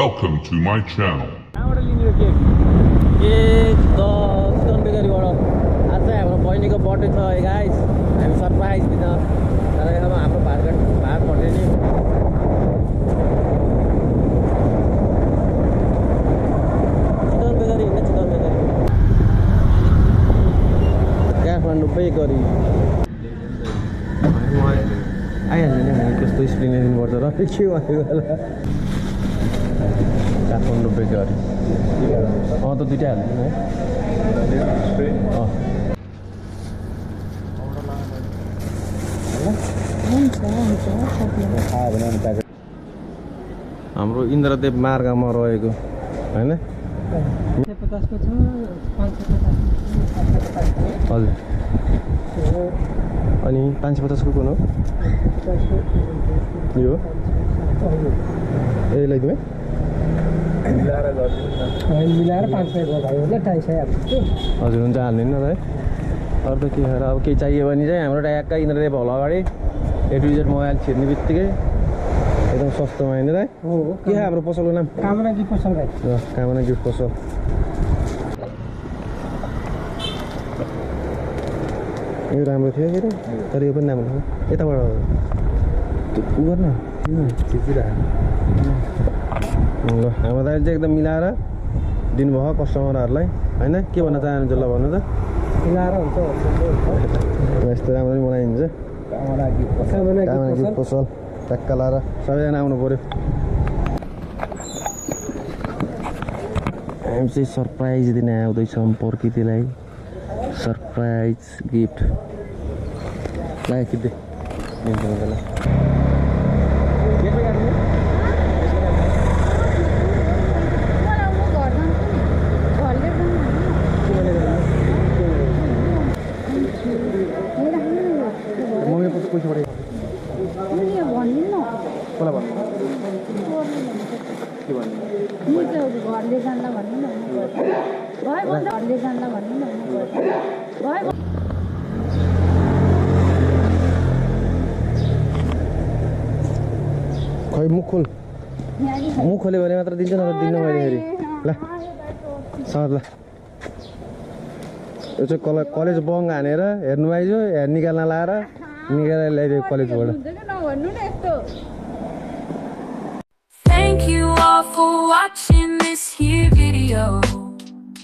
Welcome to my channel. कहाँबाट लिने यो केक? केक द चिकन बेकरीबाट। आज चाहिँ हाम्रो बहिनीको बर्थडे छ है गाइस। हामी सरप्राइज दिन तर अब हाम्रो भात पर्थ्यो नि। चिकन बेकरी हिँड्ने चिकन बेकरी। काठमाडौँ बेकरी। आइहाल्यो नि मैले कस्तो स्प्रिङ दिनुपर्छ र के भयो काठमाडौँ बेकरी त दुइटै हाल्नु है हाम्रो इन्द्रदेव मार्गमा रहेको होइन हजुर अनि 550 को कुन हो यो ए ल्याइदिउँ है मिलाएर 500 को भयो होला 250 हजुर हुन्छ हाल्दिनु न है अरू त के खैर अब केही चाहियो भने चाहिँ हाम्रो ट्याक्कै इन्द्रदेव होला अगाडि ए टु जेड मोबाइल छिर्ने बित्तिकै एकदम सस्तोमा होइन है हो के हाम्रो पसलको नाम कामना गिफ्ट पसल भाइ कामना गिफ्ट पसल यो राम्रो थियो के तर यो पनि राम्रो थियो यताबाट उ गर्न ल हाम्रो दाइले चाहिँ एकदम मिलाएर दिनुभयो कस्टमरहरूलाई होइन के भन्न चाहनुहुन्छ ल भन्नु त मिलाएर हुन्छ यस्तो राम्रो पनि बनाइदिन्छ कामना गिफ्ट पसल ट्याक्का लाएर सबैजना आउनु पऱ्यो हामी चाहिँ सरप्राइज दिन आउँदैछौँ प्रकृतिलाई सरप्राइज गिफ्ट लाग्यो कि मम्मी पैसा पऱ्यो कसलाई भन्नु के भन्नु घरले जान्दा भन्नु न घरले जान्दा भन्नु न खै मुख खोल मुख खोल्यो भने मात्र दिन्छ नत्र दिन्न मैले फेरि ल सर ल यो चाहिँ कलेज बङ्ग हानेर हेर्नु आइजो निकाल्न लाएर निकालेर ल्याइदियो कलेजबाट Thank you all for watching this here video.